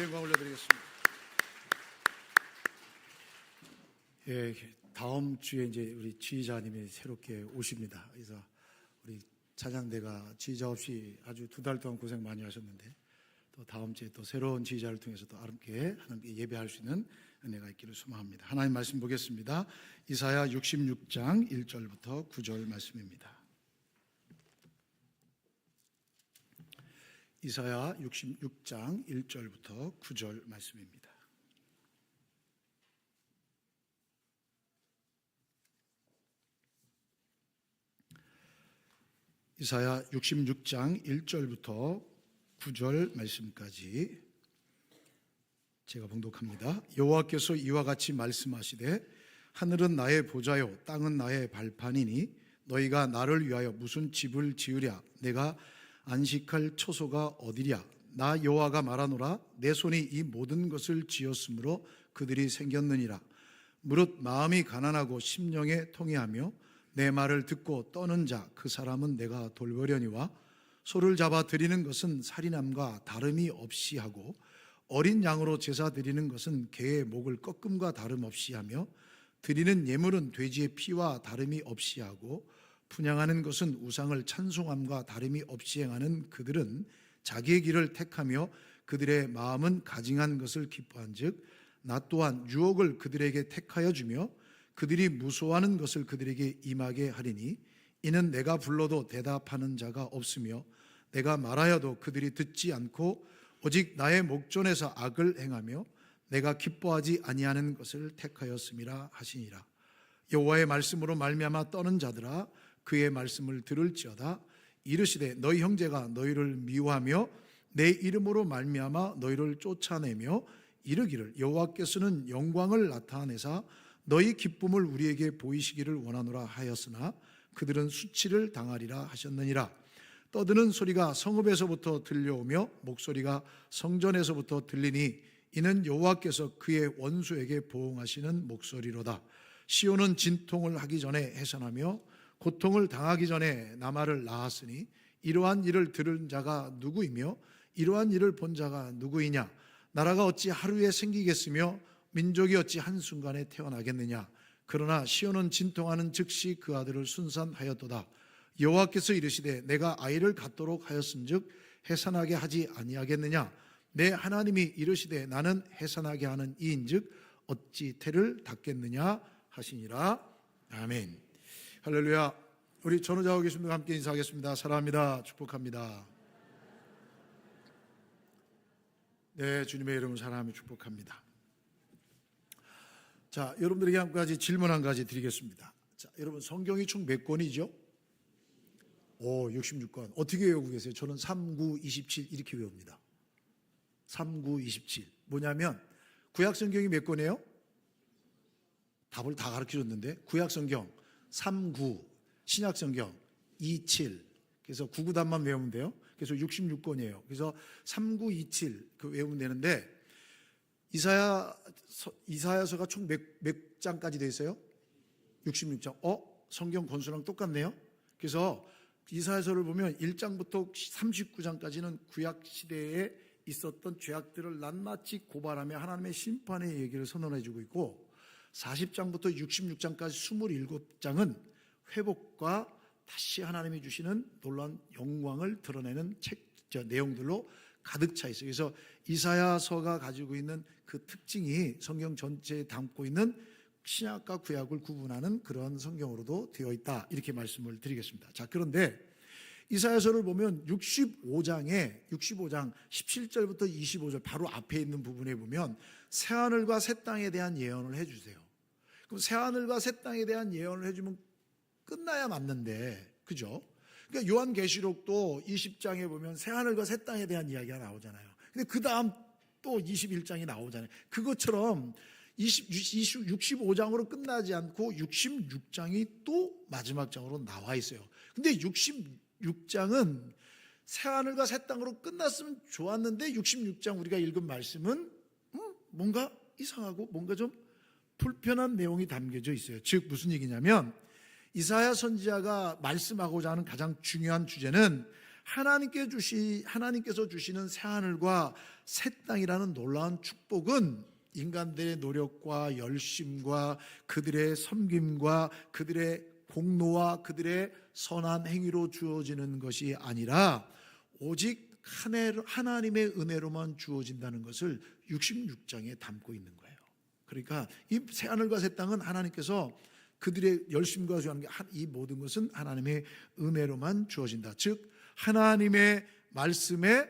영광 올려드리겠습니다. 예, 다음 주에 이제 우리 지휘자님이 새롭게 오십니다. 그래서 우리 찬양대가 지휘자 없이 아주 2달 동안 고생 많이 하셨는데 또 다음 주에 또 새로운 지휘자를 통해서 또 함께 하나님께 예배할 수 있는 은혜가 있기를 소망합니다. 하나님 말씀 보겠습니다. 이사야 66장 1절부터 9절 말씀입니다. 이사야 66장 1절부터 9절 말씀입니다. 이사야 66장 1절부터 9절 말씀까지 제가 봉독합니다. 여호와께서 이와 같이 말씀하시되 하늘은 나의 보좌요 땅은 나의 발판이니 너희가 나를 위하여 무슨 집을 지으랴. 내가 안식할 처소가 어디랴. 나 여호와가 말하노라. 내 손이 이 모든 것을 지었으므로 그들이 생겼느니라. 무릇 마음이 가난하고 심령에 통회하며 내 말을 듣고 떠는 자 그 사람은 내가 돌보려니와 소를 잡아 드리는 것은 살인함과 다름이 없이 하고 어린 양으로 제사 드리는 것은 개의 목을 꺾음과 다름없이 하며 드리는 예물은 돼지의 피와 다름이 없이 하고 분향하는 것은 우상을 찬송함과 다름이 없이 행하는 그들은 자기의 길을 택하며 그들의 마음은 가증한 것을 기뻐한즉 나 또한 유혹을 그들에게 택하여 주며 그들이 무소하는 것을 그들에게 임하게 하리니 이는 내가 불러도 대답하는 자가 없으며 내가 말하여도 그들이 듣지 않고 오직 나의 목전에서 악을 행하며 내가 기뻐하지 아니하는 것을 택하였음이라 하시니라. 여호와의 말씀으로 말미암아 떠는 자들아 그의 말씀을 들을지어다. 이르시되 너희 형제가 너희를 미워하며 내 이름으로 말미암아 너희를 쫓아내며 이르기를 여호와께서는 영광을 나타내사 너희 기쁨을 우리에게 보이시기를 원하노라 하였으나 그들은 수치를 당하리라 하셨느니라. 떠드는 소리가 성읍에서부터 들려오며 목소리가 성전에서부터 들리니 이는 여호와께서 그의 원수에게 보응하시는 목소리로다. 시온은 진통을 하기 전에 해산하며 고통을 당하기 전에 나말을 낳았으니 이러한 일을 들은 자가 누구이며 이러한 일을 본 자가 누구이냐. 나라가 어찌 하루에 생기겠으며 민족이 어찌 한순간에 태어나겠느냐. 그러나 시온은 진통하는 즉시 그 아들을 순산하였도다. 여호와께서 이르시되 내가 아이를 갖도록 하였은즉 해산하게 하지 아니하겠느냐. 내 하나님이 이르시되 나는 해산하게 하는 이인즉 어찌 태를 닫겠느냐 하시니라. 아멘. 할렐루야. 우리 전우자하고 계신 분과 함께 인사하겠습니다. 사랑합니다. 축복합니다. 네, 주님의 이름을 사랑하며 축복합니다. 자, 여러분들에게 한 가지 질문 한 가지 드리겠습니다. 자, 여러분 성경이 총 몇 권이죠? 66권. 어떻게 외우고 계세요? 저는 3927 이렇게 외웁니다. 3927. 뭐냐면 구약 성경이 몇 권이에요? 답을 다 가르쳐 줬는데 구약 성경 39, 신약 성경 27. 그래서 99답만 외우면 돼요. 그래서 66권이에요. 그래서 3927 그 외우면 되는데 이사야서가 총 몇 장까지 돼 있어요? 66장. 성경 권수랑 똑같네요. 그래서 이사야서를 보면 1장부터 39장까지는 구약 시대에 있었던 죄악들을 낱낱이 고발하며 하나님의 심판의 얘기를 선언해 주고 있고 40장부터 66장까지 27장은 회복과 다시 하나님이 주시는 놀라운 영광을 드러내는 내용들로 가득 차 있어요. 그래서 이사야서가 가지고 있는 그 특징이 성경 전체에 담고 있는 신약과 구약을 구분하는 그런 성경으로도 되어 있다. 이렇게 말씀을 드리겠습니다. 자, 그런데 이사야서를 보면 65장 17절부터 25절 바로 앞에 있는 부분에 보면 새하늘과 새 땅에 대한 예언을 해주세요. 그럼 새하늘과 새 땅에 대한 예언을 해주면 끝나야 맞는데, 그죠? 그러니까 요한계시록도 20장에 보면 새하늘과 새 땅에 대한 이야기가 나오잖아요. 근데 그 다음 또 21장이 나오잖아요. 그것처럼 65장으로 끝나지 않고 66장이 또 마지막 장으로 나와 있어요. 근데 66장은 새하늘과 새 땅으로 끝났으면 좋았는데 66장 우리가 읽은 말씀은 뭔가 이상하고 뭔가 좀 불편한 내용이 담겨져 있어요. 즉 무슨 얘기냐면 이사야 선지자가 말씀하고자 하는 가장 중요한 주제는 하나님께서 주시는 새하늘과 새 땅이라는 놀라운 축복은 인간들의 노력과 열심과 그들의 섬김과 그들의 공로와 그들의 선한 행위로 주어지는 것이 아니라 오직 하나님의 은혜로만 주어진다는 것을 66장에 담고 있는 거예요. 그러니까 이 새하늘과 새 땅은 하나님께서 그들의 열심과 주하는 게 이 모든 것은 하나님의 은혜로만 주어진다. 즉 하나님의 말씀에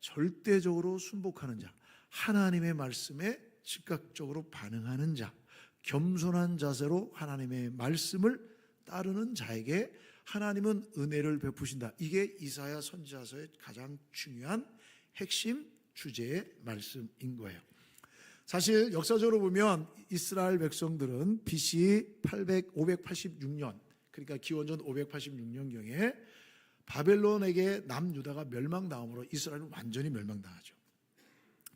절대적으로 순복하는 자, 하나님의 말씀에 즉각적으로 반응하는 자, 겸손한 자세로 하나님의 말씀을 따르는 자에게 하나님은 은혜를 베푸신다. 이게 이사야 선지자서의 가장 중요한 핵심 주제의 말씀인 거예요. 사실 역사적으로 보면 이스라엘 백성들은 BC 586년, 그러니까 기원전 586년경에 바벨론에게 남유다가 멸망당함으로 이스라엘은 완전히 멸망당하죠.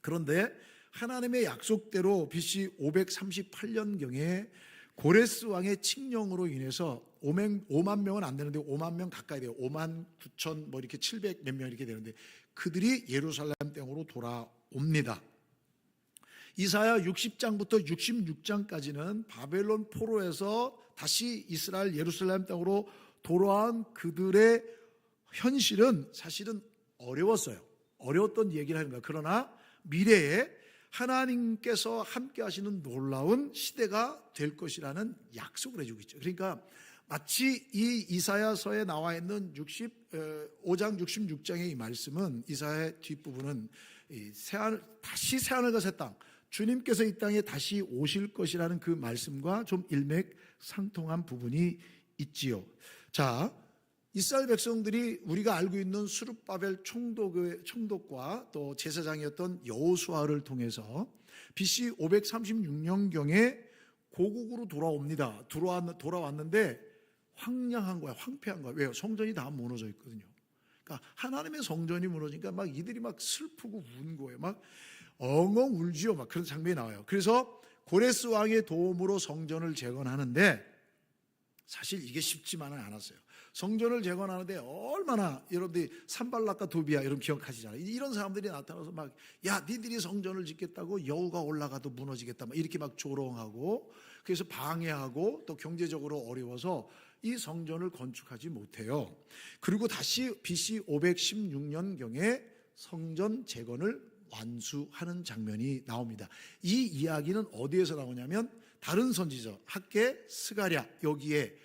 그런데 하나님의 약속대로 BC 538년경에 고레스 왕의 칙령으로 인해서 5만 명은 안 되는데 5만 명 가까이 돼요. 5만 9천 뭐 이렇게 700 몇 명 이렇게 되는데 그들이 예루살렘 땅으로 돌아옵니다. 이사야 60장부터 66장까지는 바벨론 포로에서 다시 이스라엘 예루살렘 땅으로 돌아온 그들의 현실은 사실은 어려웠어요. 어려웠던 얘기를 하는 거예요. 그러나 미래에 하나님께서 함께 하시는 놀라운 시대가 될 것이라는 약속을 해주고 있죠. 그러니까 마치 이 이사야서에 나와 있는 5장 66장의 이 말씀은, 이사야의 뒷부분은 다시 새하늘과 새 땅, 주님께서 이 땅에 다시 오실 것이라는 그 말씀과 좀 일맥상통한 부분이 있지요. 자, 이스라엘 백성들이 우리가 알고 있는 수룹바벨 총독과 또 제사장이었던 여호수아를 통해서 BC 536년경에 고국으로 돌아옵니다. 돌아왔는데 황량한 거야, 황폐한 거야. 왜요? 성전이 다 무너져 있거든요. 그러니까 하나님의 성전이 무너지니까 막 이들이 막 슬프고 운 거예요. 막 엉엉 울지요. 막 그런 장면이 나와요. 그래서 고레스 왕의 도움으로 성전을 재건하는데 사실 이게 쉽지만은 않았어요. 성전을 재건하는데 얼마나, 여러분들이 산발락과 도비아 여러분 기억하시잖아요. 이런 사람들이 나타나서 막, 야, 니들이 성전을 짓겠다고 여우가 올라가도 무너지겠다, 막 이렇게 막 조롱하고, 그래서 방해하고 또 경제적으로 어려워서 이 성전을 건축하지 못해요. 그리고 다시 BC 516년경에 성전 재건을 완수하는 장면이 나옵니다. 이 이야기는 어디에서 나오냐면 다른 선지자 학개, 스가랴, 여기에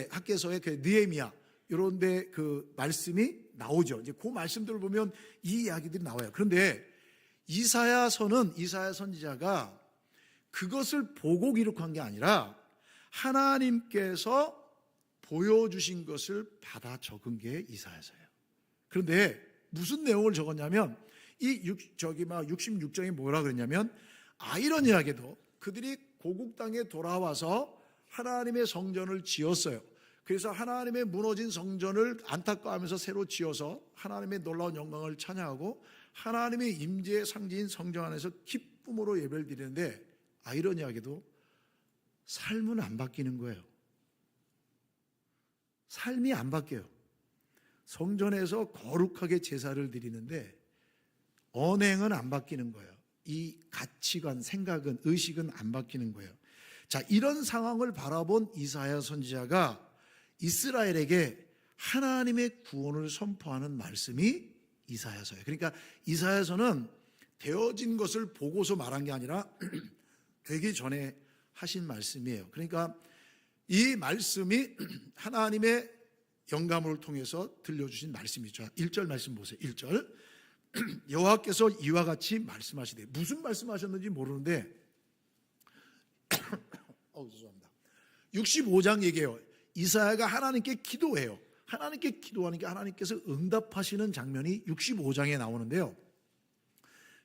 학개서의 그 느헤미야 이런데 그 말씀이 나오죠. 이제 그 말씀들을 보면 이 이야기들이 나와요. 그런데 이사야 선지자가 그것을 보고 기록한 게 아니라 하나님께서 보여주신 것을 받아 적은 게 이사야서예요. 그런데 무슨 내용을 적었냐면 이 66장이 뭐라 그랬냐면, 아이러니하게도 그들이 고국 땅에 돌아와서 하나님의 성전을 지었어요. 그래서 하나님의 무너진 성전을 안타까워하면서 새로 지어서 하나님의 놀라운 영광을 찬양하고 하나님의 임재의 상징인 성전 안에서 기쁨으로 예배를 드리는데, 아이러니하게도 삶은 안 바뀌는 거예요. 삶이 안 바뀌어요. 성전에서 거룩하게 제사를 드리는데 언행은 안 바뀌는 거예요. 이 가치관, 생각은, 의식은 안 바뀌는 거예요. 자, 이런 상황을 바라본 이사야 선지자가 이스라엘에게 하나님의 구원을 선포하는 말씀이 이사야서예요. 그러니까 이사야서는 되어진 것을 보고서 말한 게 아니라 되기 전에 하신 말씀이에요. 그러니까 이 말씀이 하나님의 영감을 통해서 들려주신 말씀이죠. 1절 말씀 보세요. 1절 여호와께서 이와 같이 말씀하시되, 무슨 말씀하셨는지 모르는데 죄송합니다. 65장 얘기해요. 이사야가 하나님께 기도해요. 하나님께 기도하니까 하나님께서 응답하시는 장면이 65장에 나오는데요.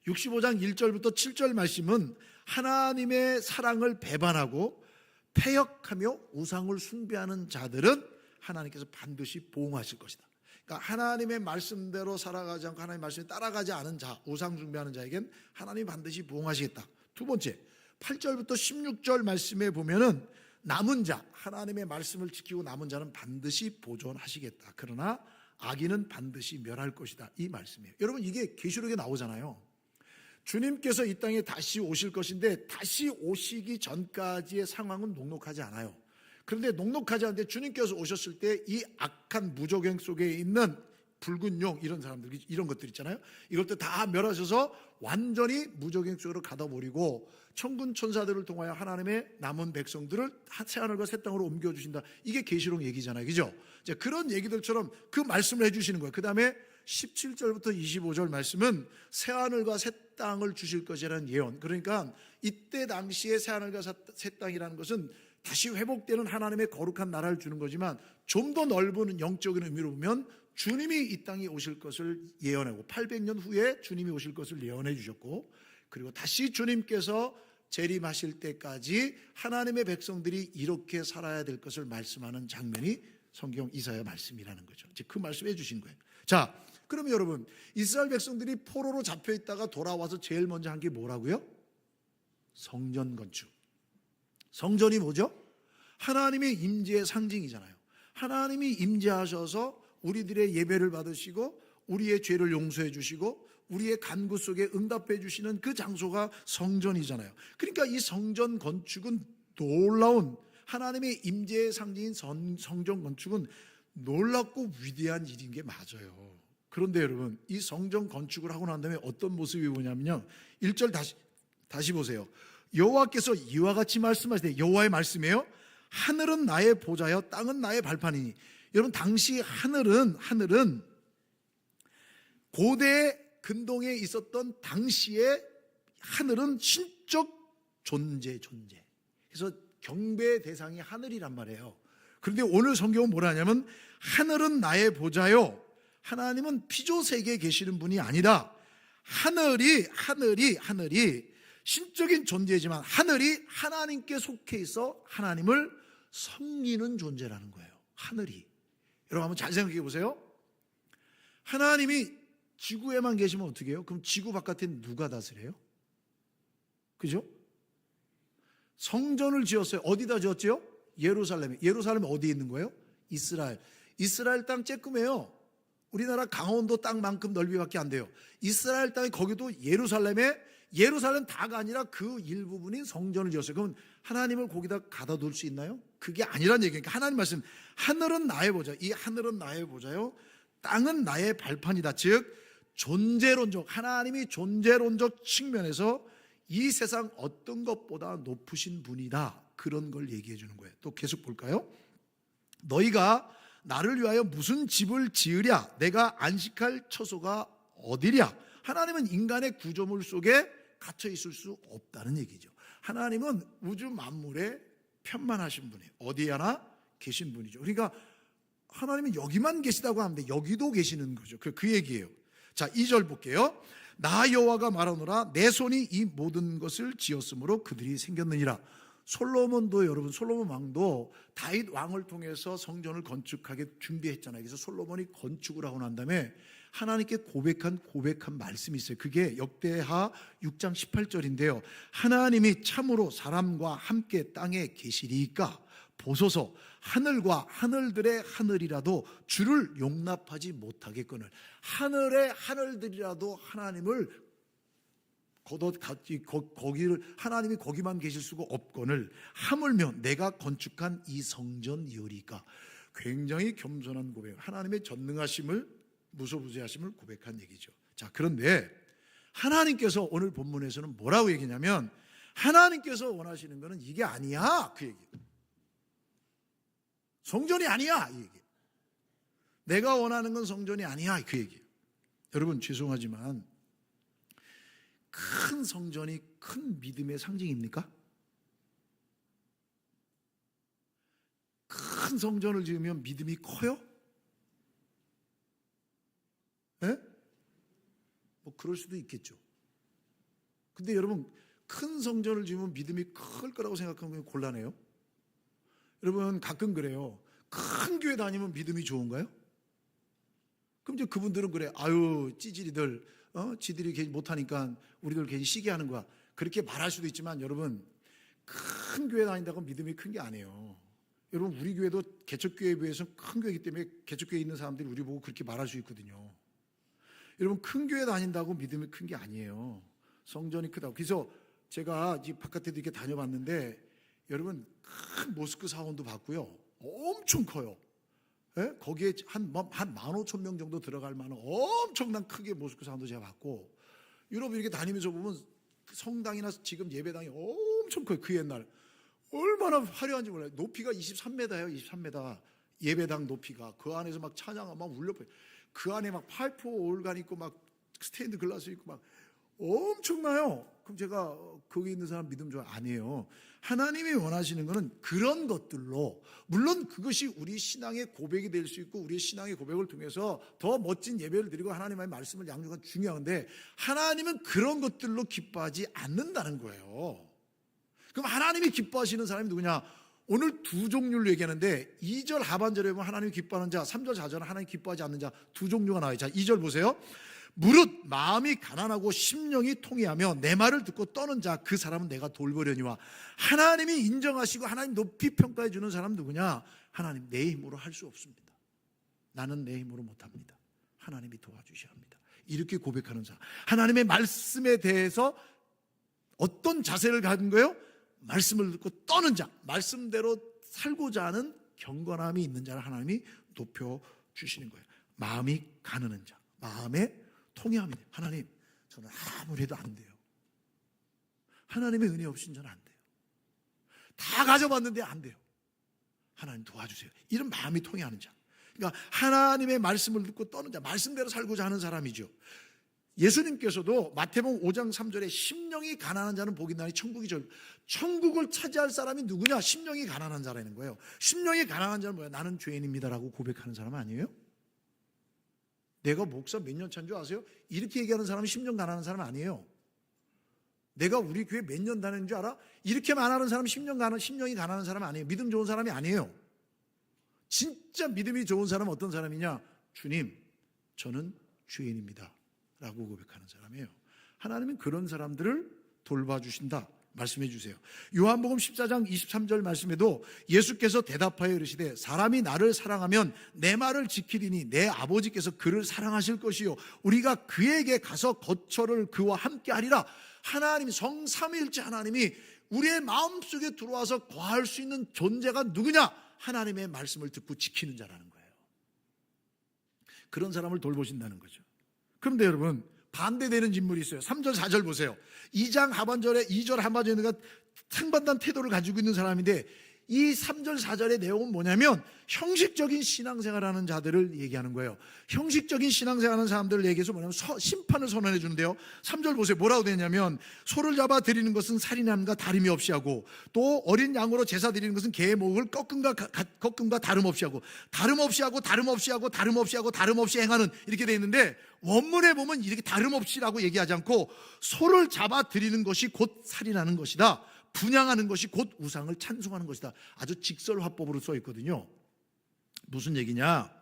65장 1절부터 7절 말씀은 하나님의 사랑을 배반하고 패역하며 우상을 숭배하는 자들은 하나님께서 반드시 보응하실 것이다. 그러니까 하나님의 말씀대로 살아가지 않고 하나님의 말씀에 따라가지 않은 자, 우상 숭배하는 자에겐 하나님이 반드시 보응하시겠다. 두 번째, 8절부터 16절 말씀에 보면은 남은 자, 하나님의 말씀을 지키고 남은 자는 반드시 보존하시겠다. 그러나 악인은 반드시 멸할 것이다. 이 말씀이에요. 여러분, 이게 계시록에 나오잖아요. 주님께서 이 땅에 다시 오실 것인데 다시 오시기 전까지의 상황은 녹록하지 않아요. 그런데 녹록하지 않은데 주님께서 오셨을 때 이 악한 무저갱 속에 있는 붉은 용, 이런 사람들, 이런 것들 있잖아요. 이것도 다 멸하셔서 완전히 무저갱 속으로 가둬버리고 천군 천사들을 통하여 하나님의 남은 백성들을 새하늘과 새 땅으로 옮겨주신다. 이게 계시록 얘기잖아요. 그죠? 이제 그런 얘기들처럼 그 말씀을 해주시는 거예요. 그 다음에 17절부터 25절 말씀은 새하늘과 새 땅을 주실 것이라는 예언. 그러니까 이때 당시에 새하늘과 새 땅이라는 것은 다시 회복되는 하나님의 거룩한 나라를 주는 거지만 좀 더 넓은 영적인 의미로 보면 주님이 이 땅에 오실 것을 예언하고 800년 후에 주님이 오실 것을 예언해 주셨고, 그리고 다시 주님께서 재림하실 때까지 하나님의 백성들이 이렇게 살아야 될 것을 말씀하는 장면이 성경 이사야 말씀이라는 거죠. 이제 그 말씀해 주신 거예요. 자, 그러면 여러분, 이스라엘 백성들이 포로로 잡혀 있다가 돌아와서 제일 먼저 한 게 뭐라고요? 성전 건축. 성전이 뭐죠? 하나님의 임재의 상징이잖아요. 하나님이 임재하셔서 우리들의 예배를 받으시고 우리의 죄를 용서해 주시고 우리의 간구 속에 응답해 주시는 그 장소가 성전이잖아요. 그러니까 이 성전 건축은 놀라운, 하나님의 임재의 상징인 성전 건축은 놀랍고 위대한 일인 게 맞아요. 그런데 여러분, 이 성전 건축을 하고 난 다음에 어떤 모습이 보냐면요, 1절 다시 보세요. 여호와께서 이와 같이 말씀하시되, 여호와의 말씀이에요. 하늘은 나의 보좌여 땅은 나의 발판이니. 여러분, 당시 하늘은 고대 근동에 있었던 당시의 하늘은 신적 존재. 그래서 경배의 대상이 하늘이란 말이에요. 그런데 오늘 성경은 뭐라 하냐면 하늘은 나의 보좌요. 하나님은 피조세계에 계시는 분이 아니다. 하늘이 신적인 존재지만 하늘이 하나님께 속해 있어 하나님을 섬기는 존재라는 거예요. 하늘이. 여러분 한번 잘 생각해 보세요. 하나님이 지구에만 계시면 어떻게 해요? 그럼 지구 바깥엔 누가 다스려요? 그죠? 성전을 지었어요. 어디다 지었죠? 예루살렘에. 예루살렘 어디에 있는 거예요? 이스라엘. 이스라엘 땅 쬐끔해요. 우리나라 강원도 땅만큼 넓이밖에 안 돼요. 이스라엘 땅이 거기도 예루살렘 다가 아니라 그 일부분인 성전을 지었어요. 그럼 하나님을 거기다 가다 둘 수 있나요? 그게 아니란 얘기니까 하나님 말씀, 하늘은 나의 보좌, 이 하늘은 나의 보좌요, 땅은 나의 발판이다. 즉 존재론적, 하나님이 존재론적 측면에서 이 세상 어떤 것보다 높으신 분이다. 그런 걸 얘기해 주는 거예요. 또 계속 볼까요? 너희가 나를 위하여 무슨 집을 지으랴? 내가 안식할 처소가 어디랴? 하나님은 인간의 구조물 속에 갇혀 있을 수 없다는 얘기죠. 하나님은 우주 만물에 편만하신 분이에요. 어디 하나 계신 분이죠. 그러니까 하나님은 여기만 계시다고 하는데 여기도 계시는 거죠. 그 얘기예요. 자, 2절 볼게요. 나 여호와가 말하노라 내 손이 이 모든 것을 지었으므로 그들이 생겼느니라. 솔로몬도, 여러분, 솔로몬 왕도 다윗 왕을 통해서 성전을 건축하게 준비했잖아요. 그래서 솔로몬이 건축을 하고 난 다음에 하나님께 고백한 말씀이 있어요. 그게 역대하 6장 18절인데요. 하나님이 참으로 사람과 함께 땅에 계시리이까 보소서, 하늘과 하늘들의 하늘이라도 주를 용납하지 못하겠거늘. 하늘의 하늘들이라도 하나님을 거기를 하나님이 거기만 계실 수가 없거늘 하물며 내가 건축한 이 성전이오리까. 굉장히 겸손한 고백, 하나님의 전능하심을, 무소부재하심을 고백한 얘기죠. 자, 그런데 하나님께서 오늘 본문에서는 뭐라고 얘기냐면 하나님께서 원하시는 것은 이게 아니야, 그 얘기예요. 성전이 아니야, 이 얘기. 내가 원하는 건 성전이 아니야, 그 얘기예요. 여러분 죄송하지만 큰 성전이 큰 믿음의 상징입니까? 큰 성전을 지으면 믿음이 커요? 예? 뭐 그럴 수도 있겠죠. 근데 여러분, 큰 성전을 지으면 믿음이 클 거라고 생각하면 곤란해요. 여러분 가끔 그래요. 큰 교회 다니면 믿음이 좋은가요? 그럼 이제 그분들은 그래, 아유 찌질이들, 지들이 괜히 못하니까 우리들 괜히 시기하는 거야, 그렇게 말할 수도 있지만 여러분, 큰 교회 다닌다고 믿음이 큰 게 아니에요. 여러분, 우리 교회도 개척교회에 비해서 큰 교회이기 때문에 개척교회에 있는 사람들이 우리 보고 그렇게 말할 수 있거든요. 여러분, 큰 교회 다닌다고 믿음이 큰 게 아니에요. 성전이 크다고. 그래서 제가 이 바깥에도 이렇게 다녀봤는데, 여러분, 큰 모스크 사원도 봤고요. 엄청 커요. 예? 거기에 한 15,000명 정도 들어갈 만한 엄청난 크게 모스크 사원도 제가 봤고, 유럽 이렇게 다니면서 보면 성당이나 지금 예배당이 엄청 커요. 그 옛날 얼마나 화려한지 몰라요. 높이가 23m예요. 23m. 예배당 높이가. 그 안에서 막 찬양하고 막 울려버려요. 그 안에 막 파이프 올간 있고 막 스테인드 글라스 있고 막 엄청나요. 그럼 제가 거기 있는 사람 믿음 좀 아니에요. 하나님이 원하시는 것은 그런 것들로, 물론 그것이 우리 신앙의 고백이 될 수 있고 우리의 신앙의 고백을 통해서 더 멋진 예배를 드리고 하나님의 말씀을 양육하는 건 중요한데, 하나님은 그런 것들로 기뻐하지 않는다는 거예요. 그럼 하나님이 기뻐하시는 사람이 누구냐? 오늘 두 종류를 얘기하는데, 2절 하반절에 보면 하나님이 기뻐하는 자, 3절 4절은 하나님이 기뻐하지 않는 자, 두 종류가 나와요. 자, 2절 보세요. 무릇 마음이 가난하고 심령이 통회하며 내 말을 듣고 떠는 자, 그 사람은 내가 돌보려니와. 하나님이 인정하시고 하나님 높이 평가해 주는 사람 누구냐? 하나님, 내 힘으로 할 수 없습니다. 나는 내 힘으로 못합니다. 하나님이 도와주셔야 합니다. 이렇게 고백하는 사람, 하나님의 말씀에 대해서 어떤 자세를 가진 거예요? 말씀을 듣고 떠는 자, 말씀대로 살고자 하는 경건함이 있는 자를 하나님이 높여주시는 거예요. 마음이 가느는 자, 마음에 통회함이 돼요. 하나님, 저는 아무리 해도 안 돼요. 하나님의 은혜 없이는 저는 안 돼요. 다 가져봤는데 안 돼요. 하나님 도와주세요. 이런 마음이 통회하는 자, 그러니까 하나님의 말씀을 듣고 떠는 자, 말씀대로 살고자 하는 사람이죠. 예수님께서도 마태복음 5장 3절에 심령이 가난한 자는 복이 나니 천국이 절. 천국을 차지할 사람이 누구냐? 심령이 가난한 자라는 거예요. 심령이 가난한 자는 뭐야? 나는 죄인입니다라고 고백하는 사람 아니에요? 내가 목사 몇 년 차인 줄 아세요? 이렇게 얘기하는 사람은 심령 가난한 사람 아니에요. 내가 우리 교회 몇 년 다니는 줄 알아? 이렇게 말하는 사람은 심령이 가난한 사람 아니에요. 믿음 좋은 사람이 아니에요. 진짜 믿음이 좋은 사람은 어떤 사람이냐? 주님, 저는 죄인입니다 라고 고백하는 사람이에요. 하나님은 그런 사람들을 돌봐주신다 말씀해 주세요. 요한복음 14장 23절 말씀에도 예수께서 대답하여 이르시되 사람이 나를 사랑하면 내 말을 지키리니 내 아버지께서 그를 사랑하실 것이요 우리가 그에게 가서 거처를 그와 함께 하리라. 하나님, 성삼위일체 하나님이 우리의 마음속에 들어와서 거할 수 있는 존재가 누구냐? 하나님의 말씀을 듣고 지키는 자라는 거예요. 그런 사람을 돌보신다는 거죠. 그런데 여러분, 반대되는 인물이 있어요. 3절 4절 보세요. 2장 하반절에 2절 하반절에가 상반된 태도를 가지고 있는 사람인데, 이 3절 4절의 내용은 뭐냐면 형식적인 신앙생활하는 자들을 얘기하는 거예요. 형식적인 신앙생활하는 사람들을 얘기해서 뭐냐면 심판을 선언해 주는데요. 3절 보세요. 뭐라고 되냐면 소를 잡아 드리는 것은 살인함과 다름이 없이 하고, 또 어린 양으로 제사 드리는 것은 개의 목을 꺾음과 다름없이 하고, 다름없이 하고 다름없이 하고 다름없이 하고 다름없이 행하는, 이렇게 돼 있는데 원문에 보면 이렇게 다름없이라고 얘기하지 않고 소를 잡아 드리는 것이 곧 살인하는 것이다, 분향하는 것이 곧 우상을 찬송하는 것이다. 아주 직설화법으로 써 있거든요. 무슨 얘기냐?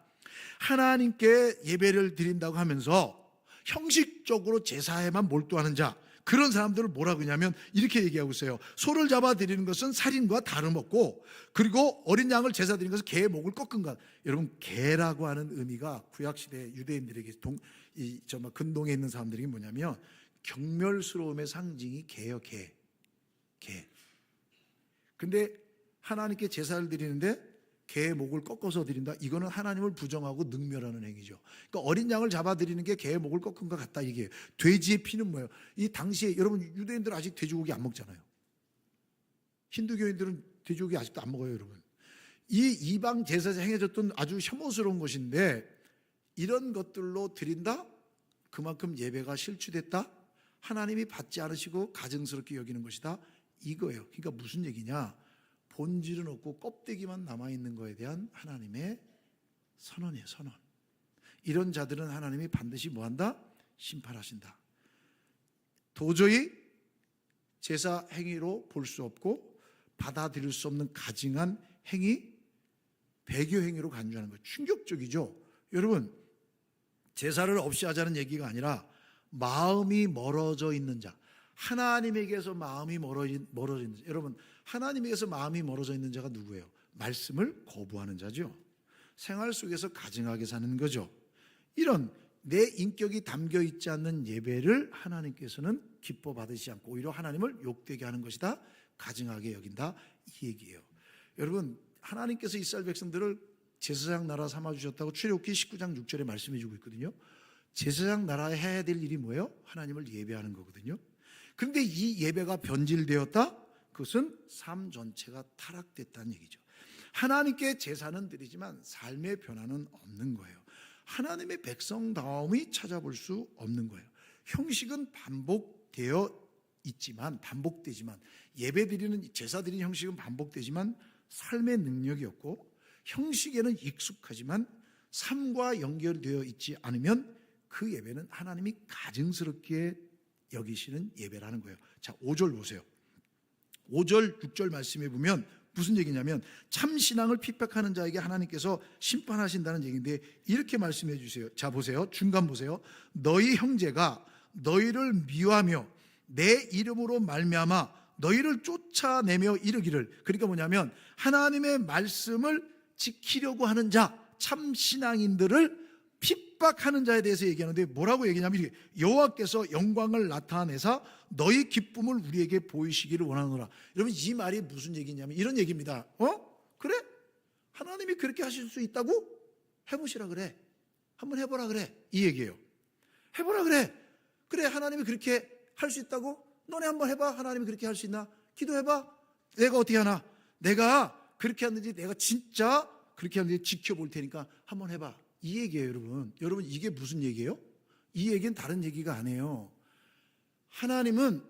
하나님께 예배를 드린다고 하면서 형식적으로 제사에만 몰두하는 자, 그런 사람들을 뭐라고 하냐면 이렇게 얘기하고 있어요. 소를 잡아 드리는 것은 살인과 다름없고, 그리고 어린 양을 제사 드리는 것은 개의 목을 꺾은 것. 여러분, 개라고 하는 의미가 구약시대 유대인들에게 근동에 있는 사람들이 뭐냐면 경멸스러움의 상징이 개요. 개. 근데 하나님께 제사를 드리는데 개의 목을 꺾어서 드린다. 이거는 하나님을 부정하고 능멸하는 행위죠. 그러니까 어린 양을 잡아 드리는 게 개의 목을 꺾은 것 같다, 이게. 돼지의 피는 뭐예요? 이 당시에 여러분, 유대인들은 아직 돼지고기 안 먹잖아요. 힌두교인들은 돼지고기 아직도 안 먹어요, 여러분. 이 이방 제사에서 행해졌던 아주 혐오스러운 것인데, 이런 것들로 드린다? 그만큼 예배가 실추됐다? 하나님이 받지 않으시고 가증스럽게 여기는 것이다, 이거예요. 그러니까 무슨 얘기냐? 본질은 없고 껍데기만 남아있는 거에 대한 하나님의 선언이에요. 선언. 이런 자들은 하나님이 반드시 뭐한다? 심판하신다. 도저히 제사 행위로 볼 수 없고 받아들일 수 없는 가증한 행위, 배교 행위로 간주하는 거예요. 충격적이죠. 여러분, 제사를 없이 하자는 얘기가 아니라 마음이 멀어져 있는 자, 하나님에게서 마음이 멀어진 여러분, 하나님에게서 마음이 멀어져 있는 자가 누구예요? 말씀을 거부하는 자죠. 생활 속에서 가증하게 사는 거죠. 이런 내 인격이 담겨 있지 않는 예배를 하나님께서는 기뻐 받으시지 않고 오히려 하나님을 욕되게 하는 것이다, 가증하게 여긴다, 이 얘기예요. 여러분, 하나님께서 이스라엘 백성들을 제사장 나라 삼아주셨다고 출애굽기 19장 6절에 말씀해 주고 있거든요. 제사장 나라에 해야 될 일이 뭐예요? 하나님을 예배하는 거거든요. 그런데 이 예배가 변질되었다? 그것은 삶 전체가 타락됐다는 얘기죠. 하나님께 제사는 드리지만 삶의 변화는 없는 거예요. 하나님의 백성다움이 찾아볼 수 없는 거예요. 형식은 반복되지만 예배 드리는 제사 드리는 형식은 반복되지만 삶의 능력이 없고, 형식에는 익숙하지만 삶과 연결되어 있지 않으면 그 예배는 하나님이 가증스럽게 여기시는 예배라는 거예요. 자, 5절 보세요. 5절 6절 말씀에 보면 무슨 얘기냐면 참 신앙을 핍박하는 자에게 하나님께서 심판하신다는 얘기인데, 이렇게 말씀해 주세요. 자, 보세요. 중간 보세요. 너희 형제가 너희를 미워하며 내 이름으로 말미암아 너희를 쫓아내며 이르기를, 그러니까 뭐냐면 하나님의 말씀을 지키려고 하는 자, 참 신앙인들을 핍박하는 자에 대해서 얘기하는데 뭐라고 얘기냐면, 여호와께서 영광을 나타내사 너희 기쁨을 우리에게 보이시기를 원하노라. 여러분, 이 말이 무슨 얘기냐면 이런 얘기입니다. 그래? 하나님이 그렇게 하실 수 있다고? 해보시라 그래. 한번 해보라 그래. 이 얘기예요. 해보라 그래. 그래, 하나님이 그렇게 할 수 있다고? 너네 한번 해봐. 하나님이 그렇게 할 수 있나? 기도해봐. 내가 어떻게 하나? 내가 그렇게 하는지, 내가 진짜 그렇게 하는지 지켜볼 테니까 한번 해봐. 이 얘기예요, 여러분. 여러분, 이게 무슨 얘기예요? 이 얘기는 다른 얘기가 아니에요. 하나님은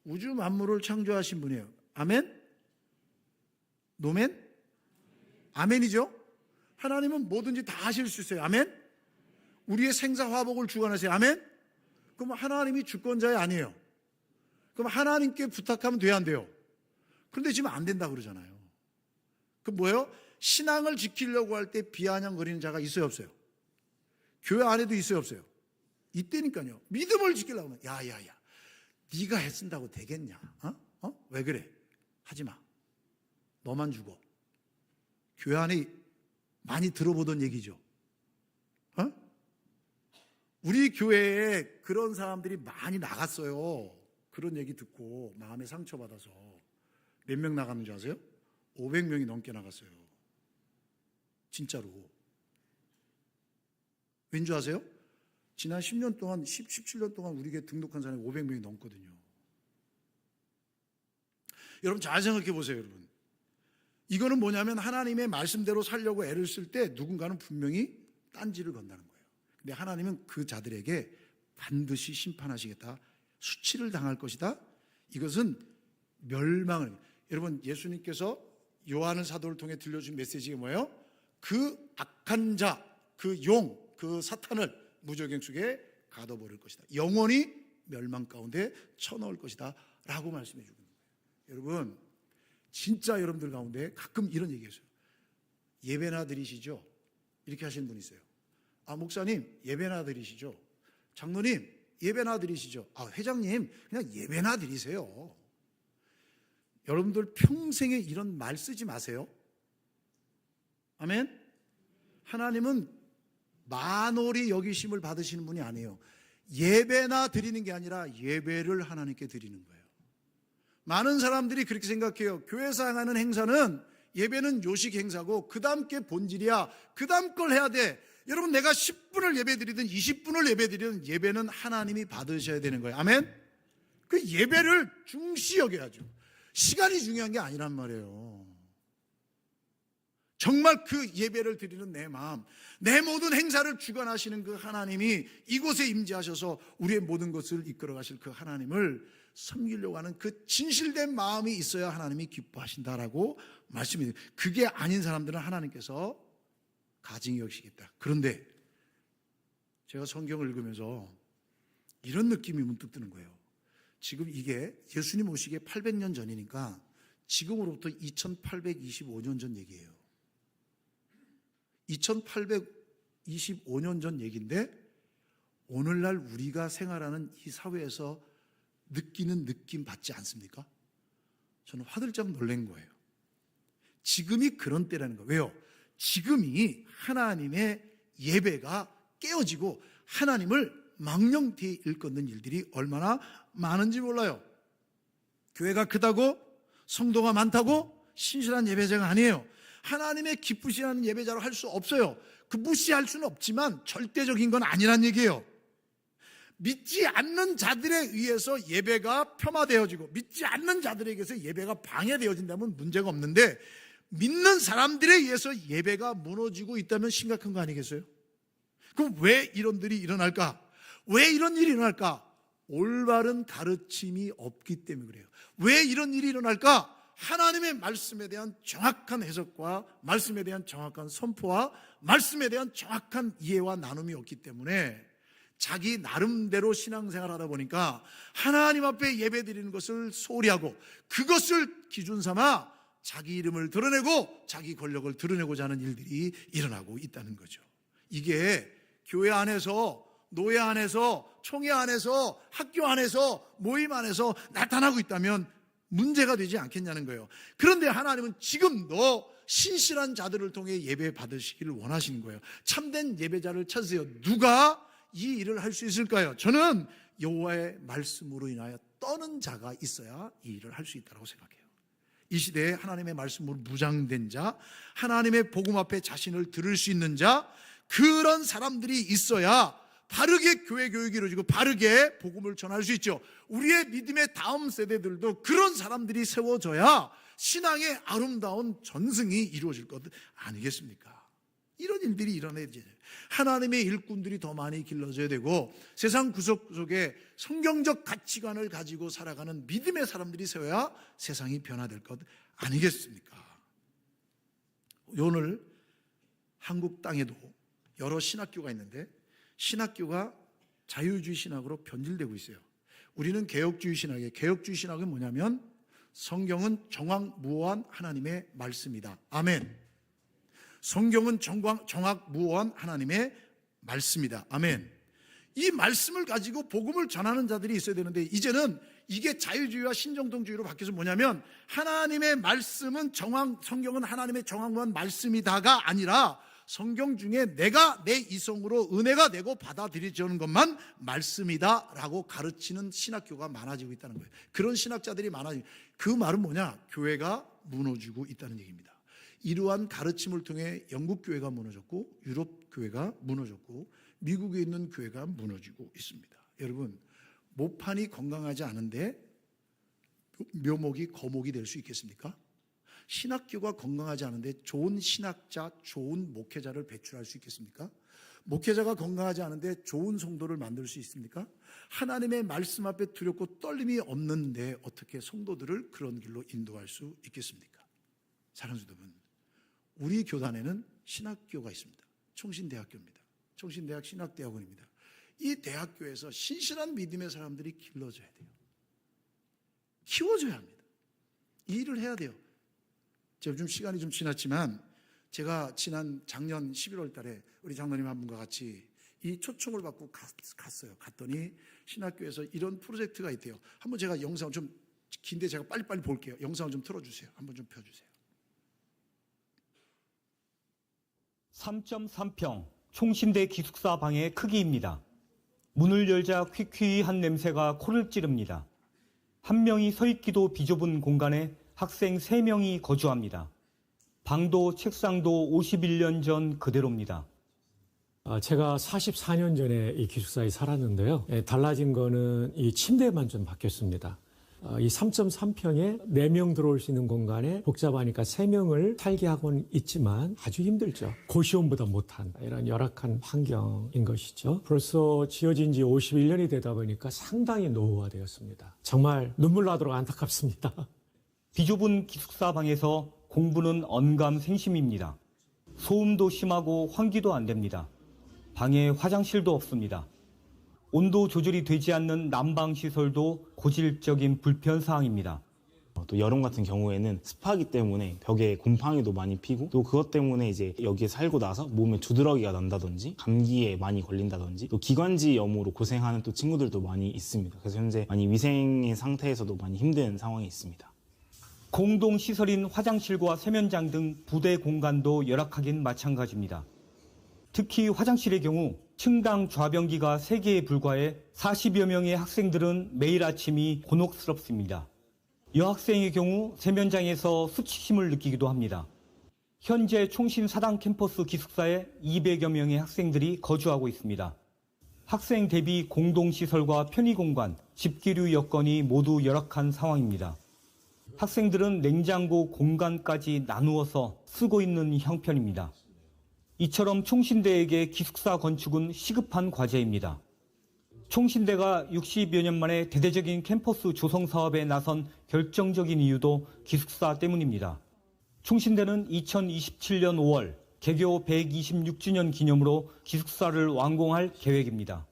우주 만물을 창조하신 분이에요. 아멘? 노멘? 아멘이죠? 하나님은 뭐든지 다 하실 수 있어요. 아멘? 우리의 생사화복을 주관하세요. 아멘? 그럼 하나님이 주권자이 아니에요. 그럼 하나님께 부탁하면 돼야 안 돼요? 그런데 지금 안 된다고 그러잖아요. 그 뭐예요? 신앙을 지키려고 할 때 비아냥거리는 자가 있어요, 없어요? 교회 안에도 있어요, 없어요? 이때니까요. 믿음을 지키려고 하면 야야야, 네가 애쓴다고 되겠냐? 왜 그래? 하지마. 너만 죽어. 교회 안에 많이 들어보던 얘기죠. 우리 교회에 그런 사람들이 많이 나갔어요. 그런 얘기 듣고 마음에 상처받아서. 몇 명 나가는 줄 아세요? 500명이 넘게 나갔어요. 진짜로. 왠지 아세요? 지난 10년 동안, 17년 동안 우리 교회 등록한 사람이 500명이 넘거든요. 여러분, 잘 생각해 보세요, 여러분. 이거는 뭐냐면 하나님의 말씀대로 살려고 애를 쓸 때 누군가는 분명히 딴지를 건다는 거예요. 근데 하나님은 그 자들에게 반드시 심판하시겠다. 수치를 당할 것이다. 이것은 멸망을. 여러분, 예수님께서 요한을 사도를 통해 들려준 메시지가 뭐예요? 그 악한 자, 그 용, 그 사탄을 무저갱 속에 가둬버릴 것이다. 영원히 멸망 가운데 쳐넣을 것이다 라고 말씀해 주고 있는 거예요. 여러분, 진짜 여러분들 가운데 가끔 이런 얘기 했어요. 예배나 드리시죠? 이렇게 하시는 분이 있어요. 목사님 예배나 드리시죠? 장로님 예배나 드리시죠? 회장님 그냥 예배나 드리세요. 여러분들 평생에 이런 말 쓰지 마세요. 아멘? 하나님은 만홀히 여기심을 받으시는 분이 아니에요. 예배나 드리는 게 아니라 예배를 하나님께 드리는 거예요. 많은 사람들이 그렇게 생각해요. 교회에서 하는 행사는, 예배는 요식 행사고 그 다음 게 본질이야. 그 다음 걸 해야 돼. 여러분, 내가 10분을 예배 드리든 20분을 예배 드리든 예배는 하나님이 받으셔야 되는 거예요. 아멘? 그 예배를 중시 여겨야죠. 시간이 중요한 게 아니란 말이에요. 정말 그 예배를 드리는 내 마음, 내 모든 행사를 주관하시는 그 하나님이 이곳에 임재하셔서 우리의 모든 것을 이끌어 가실 그 하나님을 섬기려고 하는 그 진실된 마음이 있어야 하나님이 기뻐하신다라고 말씀이. 그게 아닌 사람들은 하나님께서 가증히 여기시겠다. 그런데 제가 성경을 읽으면서 이런 느낌이 문득 드는 거예요. 지금 이게 예수님 오시기에 800년 전이니까 지금으로부터 2825년 전 얘기예요. 2825년 전 얘기인데 오늘날 우리가 생활하는 이 사회에서 느끼는 느낌 받지 않습니까? 저는 화들짝 놀란 거예요. 지금이 그런 때라는 거예요. 왜요? 지금이 하나님의 예배가 깨어지고 하나님을 망령되이 일컫는 일들이 얼마나 많은지 몰라요. 교회가 크다고, 성도가 많다고 신실한 예배자가 아니에요. 하나님의 기쁘시는 예배자로 할 수 없어요. 그 무시할 수는 없지만 절대적인 건 아니란 얘기예요. 믿지 않는 자들에 의해서 예배가 폄하되어지고 믿지 않는 자들에게서 예배가 방해되어진다면 문제가 없는데, 믿는 사람들에 의해서 예배가 무너지고 있다면 심각한 거 아니겠어요? 그럼 왜 이런 일이 일어날까? 왜 이런 일이 일어날까? 올바른 가르침이 없기 때문에 그래요. 왜 이런 일이 일어날까? 하나님의 말씀에 대한 정확한 해석과 말씀에 대한 정확한 선포와 말씀에 대한 정확한 이해와 나눔이 없기 때문에 자기 나름대로 신앙생활을 하다 보니까 하나님 앞에 예배드리는 것을 소홀히 하고 그것을 기준 삼아 자기 이름을 드러내고 자기 권력을 드러내고자 하는 일들이 일어나고 있다는 거죠. 이게 교회 안에서, 노예 안에서, 총회 안에서, 학교 안에서, 모임 안에서 나타나고 있다면 문제가 되지 않겠냐는 거예요. 그런데 하나님은 지금도 신실한 자들을 통해 예배 받으시기를 원하시는 거예요. 참된 예배자를 찾으세요. 누가 이 일을 할 수 있을까요? 저는 여호와의 말씀으로 인하여 떠는 자가 있어야 이 일을 할 수 있다고 생각해요. 이 시대에 하나님의 말씀으로 무장된 자, 하나님의 복음 앞에 자신을 들을 수 있는 자, 그런 사람들이 있어야 바르게 교회 교육이 이루어지고 바르게 복음을 전할 수 있죠. 우리의 믿음의 다음 세대들도 그런 사람들이 세워져야 신앙의 아름다운 전승이 이루어질 것 아니겠습니까? 이런 일들이 일어나야지. 하나님의 일꾼들이 더 많이 길러져야 되고 세상 구석구석에 성경적 가치관을 가지고 살아가는 믿음의 사람들이 세워야 세상이 변화될 것 아니겠습니까? 오늘 한국 땅에도 여러 신학교가 있는데 신학교가 자유주의 신학으로 변질되고 있어요. 우리는 개혁주의 신학이에요. 개혁주의 신학은 뭐냐면 성경은 정확무오한 하나님의 말씀이다. 아멘. 성경은 정확무오한 하나님의 말씀이다. 아멘. 이 말씀을 가지고 복음을 전하는 자들이 있어야 되는데 이제는 이게 자유주의와 신정통주의로 바뀌어서 뭐냐면 하나님의 말씀은 성경은 하나님의 정확무오한 말씀이다가 아니라 성경 중에 내가 내 이성으로 은혜가 되고 받아들여지는 것만 말씀이다라고 가르치는 신학교가 많아지고 있다는 거예요. 그런 신학자들이 많아지고, 그 말은 뭐냐? 교회가 무너지고 있다는 얘기입니다. 이러한 가르침을 통해 영국 교회가 무너졌고 유럽 교회가 무너졌고 미국에 있는 교회가 무너지고 있습니다. 여러분, 모판이 건강하지 않은데 묘목이 거목이 될 수 있겠습니까? 신학교가 건강하지 않은데 좋은 신학자, 좋은 목회자를 배출할 수 있겠습니까? 목회자가 건강하지 않은데 좋은 성도를 만들 수 있습니까? 하나님의 말씀 앞에 두렵고 떨림이 없는데 어떻게 성도들을 그런 길로 인도할 수 있겠습니까? 사랑하는 여러분, 우리 교단에는 신학교가 있습니다. 총신대학교입니다. 총신대학 신학대학원입니다. 이 대학교에서 신실한 믿음의 사람들이 길러져야 돼요. 키워져야 합니다. 이 일을 해야 돼요. 제가 좀 시간이 좀 지났지만 제가 지난 작년 11월 달에 우리 장로님 한 분과 같이 이 초청을 받고 갔어요. 갔더니 신학교에서 이런 프로젝트가 있대요. 한번 제가 영상을 좀 긴데 제가 빨리빨리 볼게요. 영상을 좀 틀어주세요. 한번 좀 펴주세요. 3.3평 총신대 기숙사 방의 크기입니다. 문을 열자 퀴퀴한 냄새가 코를 찌릅니다. 한 명이 서 있기도 비좁은 공간에 학생 3명이 거주합니다. 방도 책상도 51년 전 그대로입니다. 제가 44년 전에 이 기숙사에 살았는데요. 달라진 거는 이 침대만 좀 바뀌었습니다. 이 3.3평에 4명 들어올 수 있는 공간에 복잡하니까 3명을 살게 하고는 있지만 아주 힘들죠. 고시원보다 못한 이런 열악한 환경인 것이죠. 벌써 지어진 지 51년이 되다 보니까 상당히 노후화되었습니다. 정말 눈물 나도록 안타깝습니다. 비좁은 기숙사 방에서 공부는 언감생심입니다. 소음도 심하고 환기도 안 됩니다. 방에 화장실도 없습니다. 온도 조절이 되지 않는 난방 시설도 고질적인 불편사항입니다. 또 여름 같은 경우에는 습하기 때문에 벽에 곰팡이도 많이 피고 또 그것 때문에 이제 여기에 살고 나서 몸에 두드러기가 난다든지 감기에 많이 걸린다든지 또 기관지염으로 고생하는 또 친구들도 많이 있습니다. 그래서 현재 많이 위생의 상태에서도 많이 힘든 상황이 있습니다. 공동시설인 화장실과 세면장 등 부대 공간도 열악하긴 마찬가지입니다. 특히 화장실의 경우 층당 좌변기가 3개에 불과해 40여 명의 학생들은 매일 아침이 곤혹스럽습니다. 여학생의 경우 세면장에서 수치심을 느끼기도 합니다. 현재 총신 사당 캠퍼스 기숙사에 200여 명의 학생들이 거주하고 있습니다. 학생 대비 공동시설과 편의공간, 집기류 여건이 모두 열악한 상황입니다. 학생들은 냉장고 공간까지 나누어서 쓰고 있는 형편입니다. 이처럼 총신대에게 기숙사 건축은 시급한 과제입니다. 총신대가 60여 년 만에 대대적인 캠퍼스 조성 사업에 나선 결정적인 이유도 기숙사 때문입니다. 총신대는 2027년 5월 개교 126주년 기념으로 기숙사를 완공할 계획입니다.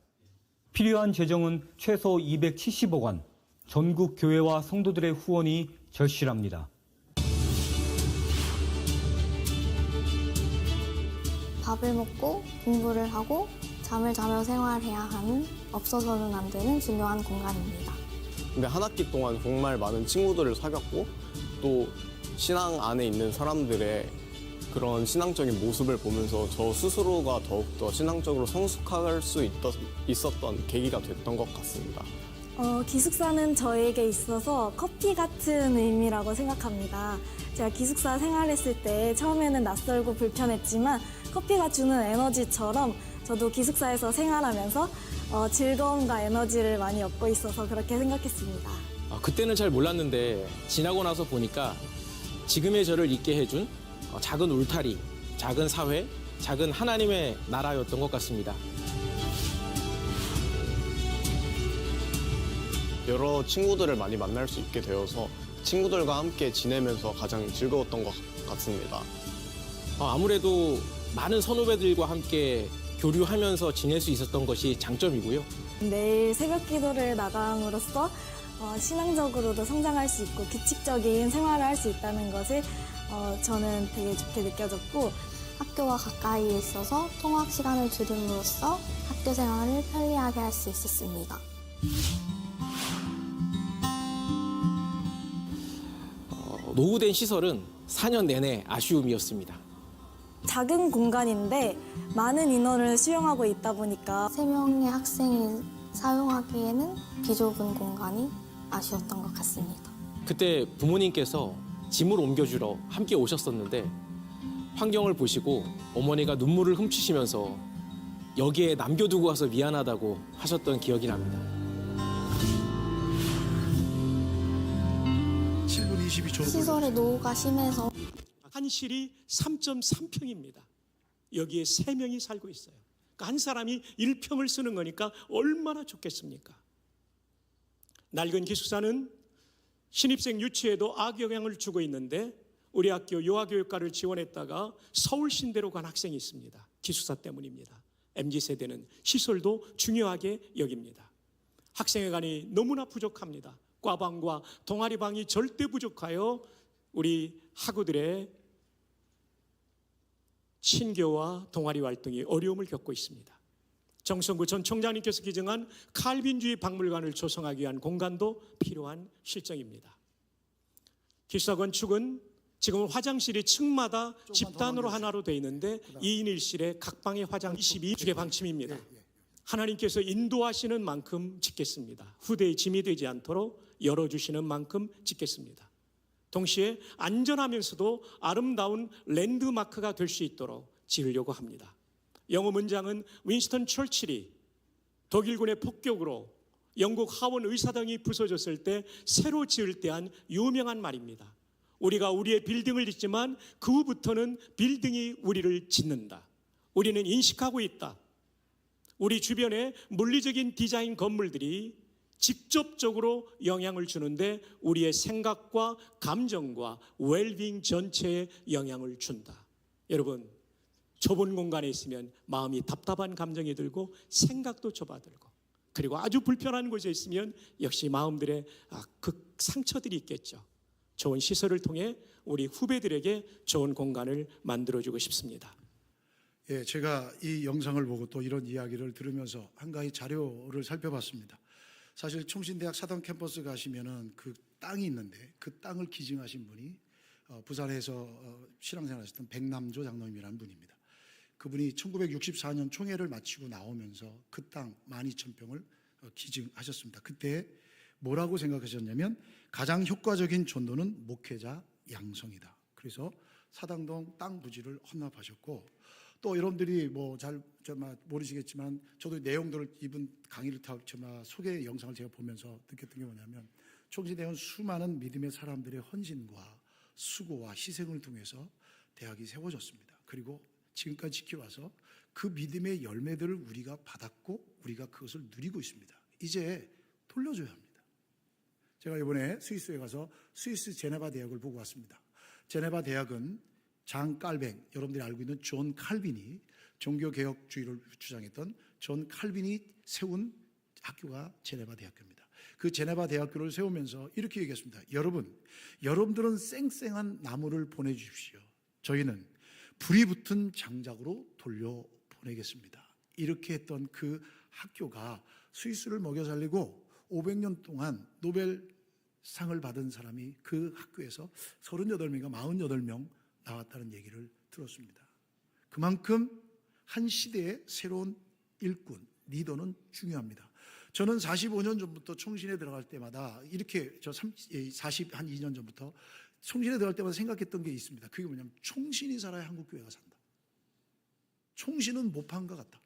필요한 재정은 최소 270억 원, 전국 교회와 성도들의 후원이 절실합니다. 밥을 먹고 공부를 하고 잠을 자며 생활해야 하는 없어서는 안 되는 중요한 공간입니다. 근데 한 학기 동안 정말 많은 친구들을 사귀었고 또 신앙 안에 있는 사람들의 그런 신앙적인 모습을 보면서 저 스스로가 더욱더 신앙적으로 성숙할 수 있었던 계기가 됐던 것 같습니다. 기숙사는 저에게 있어서 커피 같은 의미라고 생각합니다. 제가 기숙사 생활했을 때 처음에는 낯설고 불편했지만 커피가 주는 에너지처럼 저도 기숙사에서 생활하면서 즐거움과 에너지를 많이 얻고 있어서 그렇게 생각했습니다. 그때는 잘 몰랐는데 지나고 나서 보니까 지금의 저를 있게 해준 작은 울타리, 작은 사회, 작은 하나님의 나라였던 것 같습니다. 여러 친구들을 많이 만날 수 있게 되어서 친구들과 함께 지내면서 가장 즐거웠던 것 같습니다. 아무래도 많은 선후배들과 함께 교류하면서 지낼 수 있었던 것이 장점이고요. 매일 새벽 기도를 나감으로써 신앙적으로도 성장할 수 있고 규칙적인 생활을 할 수 있다는 것을 저는 되게 좋게 느껴졌고 학교와 가까이에 있어서 통학 시간을 줄임으로써 학교 생활을 편리하게 할 수 있었습니다. 노후된 시설은 4년 내내 아쉬움이었습니다. 작은 공간인데 많은 인원을 수용하고 있다 보니까 3명의 학생이 사용하기에는 비좁은 공간이 아쉬웠던 것 같습니다. 그때 부모님께서 짐을 옮겨주러 함께 오셨었는데 환경을 보시고 어머니가 눈물을 훔치시면서 여기에 남겨두고 와서 미안하다고 하셨던 기억이 납니다. 7분 22초. 시설의 노후가 심해서 한 실이 3.3평입니다. 여기에 3명이 살고 있어요. 그러니까 한 사람이 1평을 쓰는 거니까 얼마나 좋겠습니까? 낡은 기숙사는 신입생 유치에도 악영향을 주고 있는데 우리 학교 요하교육과를 지원했다가 서울신대로 간 학생이 있습니다. 기숙사 때문입니다. MZ세대는 시설도 중요하게 여깁니다. 학생회관이 너무나 부족합니다. 과방과 동아리방이 절대 부족하여 우리 학우들의 친교와 동아리 활동이 어려움을 겪고 있습니다. 정성구 전 총장님께서 기증한 칼빈주의 박물관을 조성하기 위한 공간도 필요한 실정입니다. 기숙사 건축은 지금 화장실이 층마다 집단으로 하나로 되어 있는데 2인 1실에 각 방에 화장실 22주의 방침입니다. 하나님께서 인도하시는 만큼 짓겠습니다. 후대의 짐이 되지 않도록 열어주시는 만큼 짓겠습니다. 동시에 안전하면서도 아름다운 랜드마크가 될 수 있도록 지으려고 합니다. 영어 문장은 윈스턴 처칠이 독일군의 폭격으로 영국 하원 의사당이 부서졌을 때 새로 지을 때 한 유명한 말입니다. 우리가 우리의 빌딩을 짓지만 그 후부터는 빌딩이 우리를 짓는다. 우리는 인식하고 있다. 우리 주변에 물리적인 디자인 건물들이 직접적으로 영향을 주는데 우리의 생각과 감정과 웰빙 전체에 영향을 준다. 여러분, 좁은 공간에 있으면 마음이 답답한 감정이 들고 생각도 좁아들고 그리고 아주 불편한 곳에 있으면 역시 마음들의 상처들이 있겠죠. 좋은 시설을 통해 우리 후배들에게 좋은 공간을 만들어주고 싶습니다. 예, 제가 이 영상을 보고 또 이런 이야기를 들으면서 한가지 자료를 살펴봤습니다. 사실 총신대학 사당 캠퍼스 가시면은 그 땅이 있는데 그 땅을 기증하신 분이 부산에서 신앙생활하셨던 백남조 장로님이라는 분입니다. 그분이 1964년 총회를 마치고 나오면서 그 땅 12,000평을 기증하셨습니다. 그때 뭐라고 생각하셨냐면 가장 효과적인 전도는 목회자 양성이다. 그래서 사당동 땅 부지를 헌납하셨고, 또 여러분들이 뭐 잘 모르시겠지만 저도 내용들을 이분 강의를 소개 영상을 제가 보면서 느꼈던 게 뭐냐면 총신대학은 수많은 믿음의 사람들의 헌신과 수고와 희생을 통해서 대학이 세워졌습니다. 그리고 지금까지 지켜와서 그 믿음의 열매들을 우리가 받았고 우리가 그것을 누리고 있습니다. 이제 돌려줘야 합니다. 제가 이번에 스위스에 가서 스위스 제네바 대학을 보고 왔습니다. 제네바 대학은 장 깔뱅, 여러분들이 알고 있는 존 칼빈이 종교개혁주의를 주장했던 존 칼빈이 세운 학교가 제네바 대학교입니다. 그 제네바 대학교를 세우면서 이렇게 얘기했습니다. 여러분들은 쌩쌩한 나무를 보내주십시오. 저희는 불이 붙은 장작으로 돌려보내겠습니다. 이렇게 했던 그 학교가 스위스를 먹여 살리고 500년 동안 노벨상을 받은 사람이 그 학교에서 38명인가 48명 나왔다는 얘기를 들었습니다. 그만큼 한 시대의 새로운 일꾼, 리더는 중요합니다. 저는 45년 전부터 총신에 들어갈 때마다 이렇게 42년 전부터 총신에 들어갈 때마다 생각했던 게 있습니다. 그게 뭐냐면 총신이 살아야 한국교회가 산다. 총신은 모판과 같다.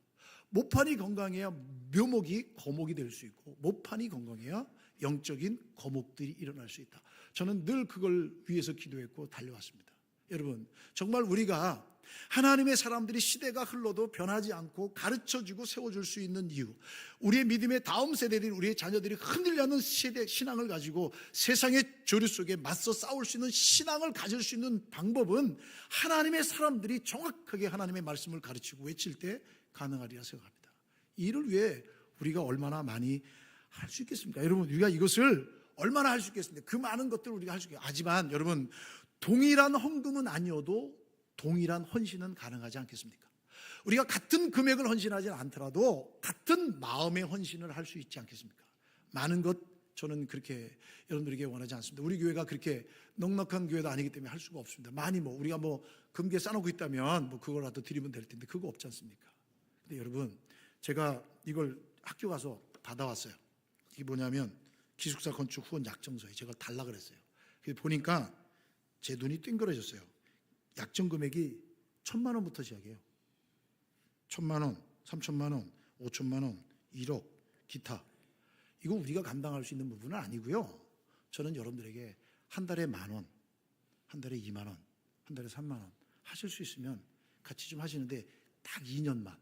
모판이 건강해야 묘목이 거목이 될 수 있고 모판이 건강해야 영적인 거목들이 일어날 수 있다. 저는 늘 그걸 위해서 기도했고 달려왔습니다. 여러분, 정말 우리가 하나님의 사람들이 시대가 흘러도 변하지 않고 가르쳐주고 세워줄 수 있는 이유, 우리의 믿음의 다음 세대들이, 우리의 자녀들이 흔들려 하는 세대 신앙을 가지고 세상의 조류 속에 맞서 싸울 수 있는 신앙을 가질 수 있는 방법은 하나님의 사람들이 정확하게 하나님의 말씀을 가르치고 외칠 때 가능하리라 생각합니다. 이를 위해 우리가 얼마나 많이 할 수 있겠습니까? 여러분, 우리가 이것을 얼마나 할 수 있겠습니까? 그 많은 것들을 우리가 할 수 있겠습니다. 하지만 여러분, 동일한 헌금은 아니어도 동일한 헌신은 가능하지 않겠습니까? 우리가 같은 금액을 헌신하지는 않더라도 같은 마음의 헌신을 할 수 있지 않겠습니까? 많은 것 저는 그렇게 여러분들에게 원하지 않습니다. 우리 교회가 그렇게 넉넉한 교회도 아니기 때문에 할 수가 없습니다. 많이 우리가 금괴 싸놓고 있다면 그거라도 드리면 될 텐데 그거 없지 않습니까? 근데 여러분, 제가 이걸 학교 가서 받아왔어요. 이게 뭐냐면 기숙사 건축 후원 약정서에 제가 달라 그랬어요. 그래서 보니까 제 눈이 띵그러졌어요. 약정 금액이 1,000만 원부터 시작해요. 1,000만 원, 3,000만 원, 5,000만 원, 1억, 기타. 이거 우리가 감당할 수 있는 부분은 아니고요. 저는 여러분들에게 한 달에 10,000원, 한 달에 2만 원, 한 달에 3만 원 하실 수 있으면 같이 좀 하시는데 딱 2년만.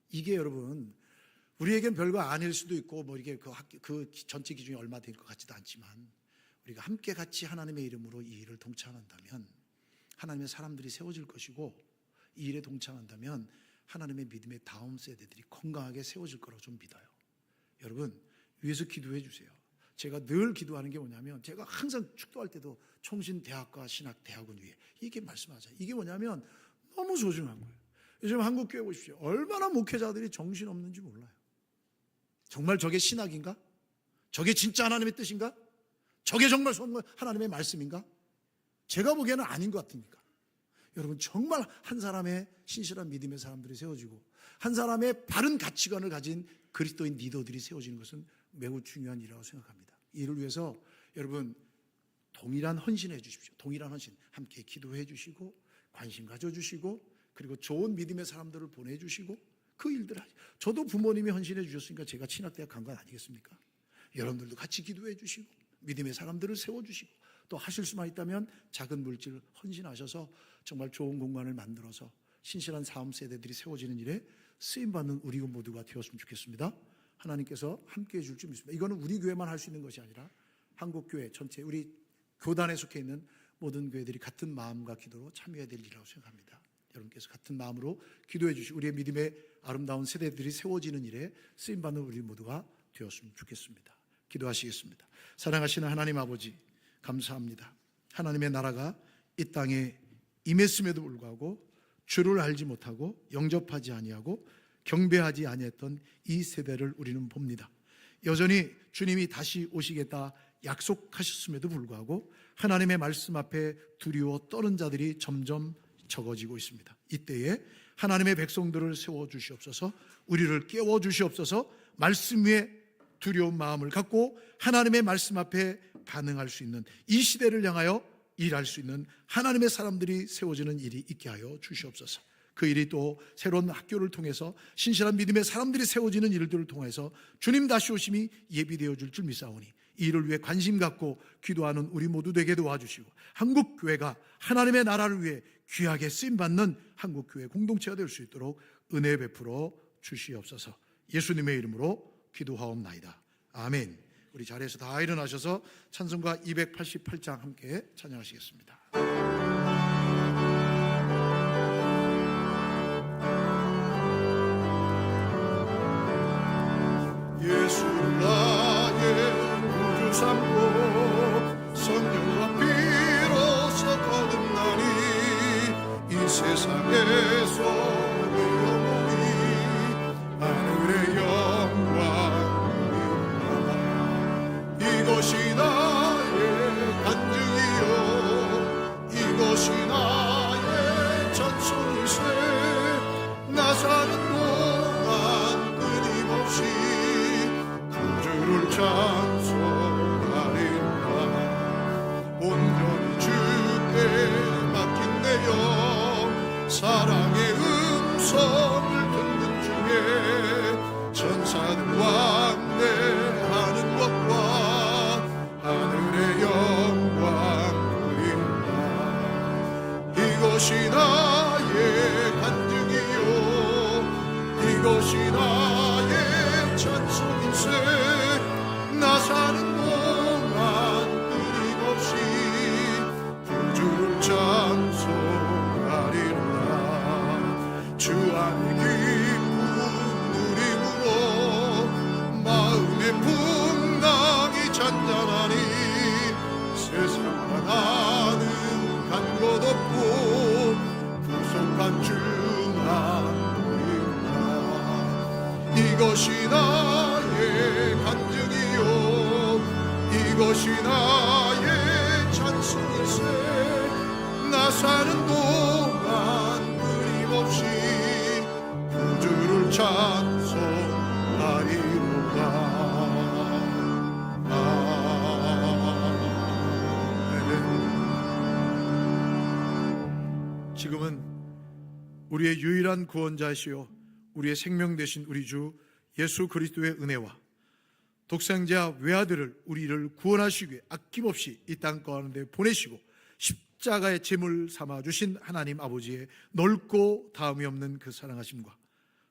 이게 여러분, 우리에겐 별거 아닐 수도 있고 이게 그 전체 기준이 얼마 될 것 같지도 않지만 우리가 함께 같이 하나님의 이름으로 이 일을 동참한다면 하나님의 사람들이 세워질 것이고 이 일에 동참한다면 하나님의 믿음의 다음 세대들이 건강하게 세워질 거라고 좀 믿어요. 여러분, 위에서 기도해 주세요. 제가 늘 기도하는 게 뭐냐면 제가 항상 축도할 때도 총신대학과 신학대학원 위에 이게 말씀하잖아요. 이게 뭐냐면 너무 소중한 거예요. 요즘 한국교회 보십시오. 얼마나 목회자들이 정신없는지 몰라요. 정말 저게 신학인가? 저게 진짜 하나님의 뜻인가? 저게 정말 하나님의 말씀인가? 제가 보기에는 아닌 것 같으니까. 여러분, 정말 한 사람의 신실한 믿음의 사람들이 세워지고 한 사람의 바른 가치관을 가진 그리스도인 리더들이 세워지는 것은 매우 중요한 일이라고 생각합니다. 이를 위해서 여러분 동일한 헌신해 주십시오. 동일한 헌신 함께 기도해 주시고 관심 가져주시고 그리고 좋은 믿음의 사람들을 보내주시고 그 일들을 저도 부모님이 헌신해 주셨으니까 제가 신학대학 간 건 아니겠습니까? 여러분들도 같이 기도해 주시고 믿음의 사람들을 세워주시고 또 하실 수만 있다면 작은 물질 헌신하셔서 정말 좋은 공간을 만들어서 신실한 다음 세대들이 세워지는 일에 쓰임받는 우리 모두가 되었으면 좋겠습니다. 하나님께서 함께해 줄 줄 믿습니다. 이거는 우리 교회만 할 수 있는 것이 아니라 한국교회 전체 우리 교단에 속해 있는 모든 교회들이 같은 마음과 기도로 참여해야 될 일이라고 생각합니다. 여러분께서 같은 마음으로 기도해 주시고 우리의 믿음의 아름다운 세대들이 세워지는 일에 쓰임받는 우리 모두가 되었으면 좋겠습니다. 기도하시겠습니다. 사랑하시는 하나님 아버지, 감사합니다. 하나님의 나라가 이 땅에 임했음에도 불구하고 주를 알지 못하고 영접하지 아니하고 경배하지 아니했던 이 세대를 우리는 봅니다. 여전히 주님이 다시 오시겠다 약속하셨음에도 불구하고 하나님의 말씀 앞에 두려워 떠는 자들이 점점 적어지고 있습니다. 이때에 하나님의 백성들을 세워주시옵소서, 우리를 깨워주시옵소서, 말씀 위에 두려운 마음을 갖고 하나님의 말씀 앞에 반응할 수 있는 이 시대를 향하여 일할 수 있는 하나님의 사람들이 세워지는 일이 있게 하여 주시옵소서. 그 일이 또 새로운 학교를 통해서 신실한 믿음의 사람들이 세워지는 일들을 통해서 주님 다시 오심이 예비되어 줄 줄 믿사오니 이 일을 위해 관심 갖고 기도하는 우리 모두 되게 도와주시고 한국교회가 하나님의 나라를 위해 귀하게 쓰임받는 한국교회 공동체가 될 수 있도록 은혜 베풀어 주시옵소서. 예수님의 이름으로 기도하옵나이다. 아멘. 우리 자리에서 다 일어나셔서 찬송가 288장 함께 찬양하시겠습니다. 예수를 나의 구주 삼고 성령과 피로써 거듭나니 이 세상에서 내 영혼이 하늘의 영광 누리라. 이것이 나의 간증이요 이것이 나의 전송일세. 나 사는 동안 끊임없이 주를 찬송하리라. 온전히 주께 맡긴 내 영 사랑의 음성을 듣는 중에 천사들 왕래하는 것과 하늘의 영광 누린다. 이것이 나의 간증이요 이것이 나의 찬송일세. 나 사는 동안 끊임없이 주를 찬송하리라. 주 안에 기쁨 누림으로 마음의 풍랑이 잔잔하니 세상과 나는 간 것 없고 구속한 주만 이것이 나의 간증이요 이것이 나의 찬송일세. 나 사는 동안 끊임없이 구주를 찬송하리로다. 아멘. 지금은 우리의 유일한 구원자시요 우리의 생명 되신 우리 주 예수 그리스도의 은혜와 독생자 외아들을 우리를 구원하시기 위해 아낌없이 이 땅 가운데 보내시고 십자가의 제물 삼아 주신 하나님 아버지의 넓고 다음이 없는 그 사랑하심과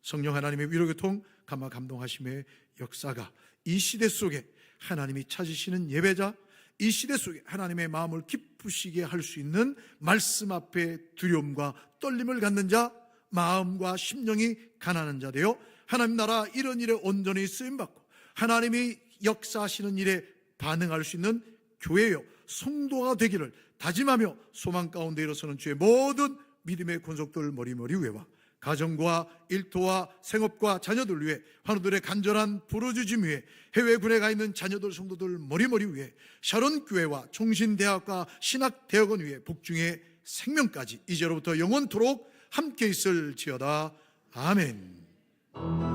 성령 하나님의 위로교통 감화 감동하심의 역사가 이 시대 속에 하나님이 찾으시는 예배자, 이 시대 속에 하나님의 마음을 기쁘시게 할 수 있는 말씀 앞에 두려움과 떨림을 갖는 자, 마음과 심령이 가난한 자 되어 하나님 나라 이런 일에 온전히 쓰임받고 하나님이 역사하시는 일에 반응할 수 있는 교회요 성도가 되기를 다짐하며 소망 가운데 일어서는 주의 모든 믿음의 권속들 머리머리 위에와 가정과 일터와 생업과 자녀들 위해 환우들의 간절한 부르짖음 위에 해외군에 가 있는 자녀들 성도들 머리머리 위에 샤론교회와 총신대학과 신학대학원 위에 복중의 생명까지 이제로부터 영원토록 함께 있을지어다. 아멘.